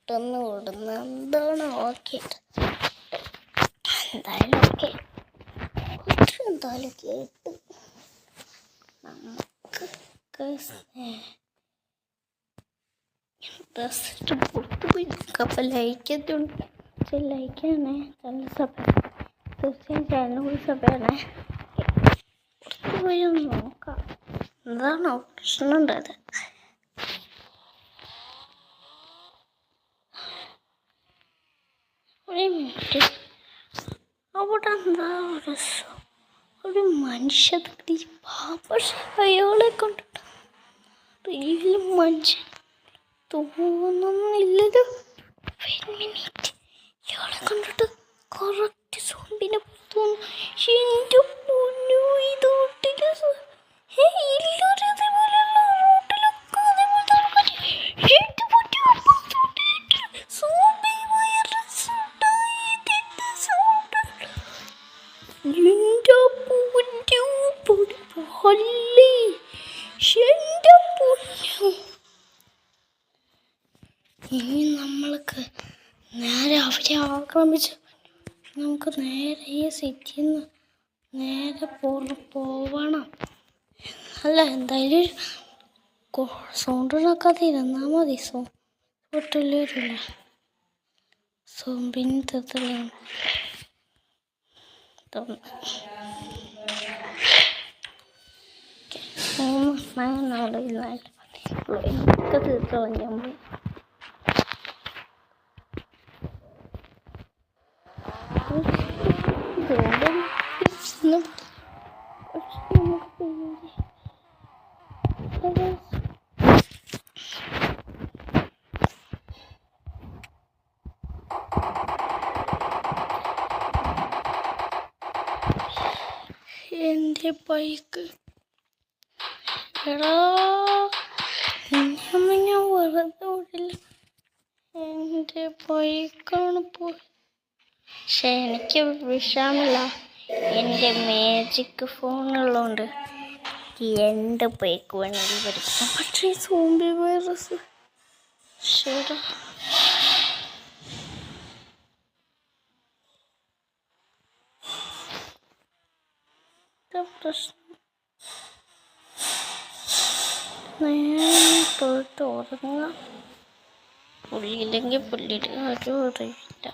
പെട്ടെന്ന് ഓടുന്ന എന്താണ് ഓക്കെ എന്തായാലും ഓക്കെ എന്തായാലും കേട്ട് നമുക്ക് പുറത്ത് പോയി നോക്കാം. അപ്പം ലൈക്കത്തുണ്ട് ലൈക്കാണേ ചാനൽ തീർച്ചയായും ചാനൽ കൂടി സഭയാണേ. പുറത്ത് പോയി ഒന്ന് നോക്കാം എന്താണോ പ്രശ്നം ഉണ്ടായത്. ഒരു മിനിറ്റ് അവിടെ എന്താ ഒരു മനുഷ്യ പക്ഷെ അയാളെ കണ്ടിട്ട് റിയൽ മനുഷ്യൻ തോന്നുന്നില്ലല്ലോ. മിനിറ്റ് ഇയാളെ കണ്ടിട്ട് കറക്റ്റ് സോംബിനെ തോന്നുന്നു. എൻ്റെ പൊന്നു ഇത് ഇനി നമ്മൾക്ക് നേരെ അവരെ ആക്രമിച്ച് നമുക്ക് നേരെ ഈ സിറ്റിയിൽ നിന്ന് നേരെ പോവണം. അല്ല എന്തായാലും സൗണ്ട് ഉണ്ടാക്കാതെ ഇരുന്നാൽ മതി. വീട്ടിലില്ല സോമ്പിന് തത്തലാണ് നാളെ എനിക്ക് തീർച്ചയായും ഞാൻ എൻ്റെ ബൈക്ക് എടാ ഇനിയൊന്നും ഞാൻ വെറുതെ ഓടില്ല. എൻ്റെ ബൈക്കാണ് പോയി. പക്ഷെ എനിക്ക് വിഷമില്ല, എൻ്റെ മാജിക് ഫോണുള്ളതുകൊണ്ട് എൻ്റെ ബൈക്ക് വേണമെങ്കിൽ വരയ്ക്കാം. പക്ഷേ ഈ സോംബി വൈറസ് ശരി പ്രശ്നം. പോയിട്ട് ഉറങ്ങാം. പുള്ളിയില്ലെങ്കിൽ പുള്ളിയുടെ കാര്യം അറിയില്ല.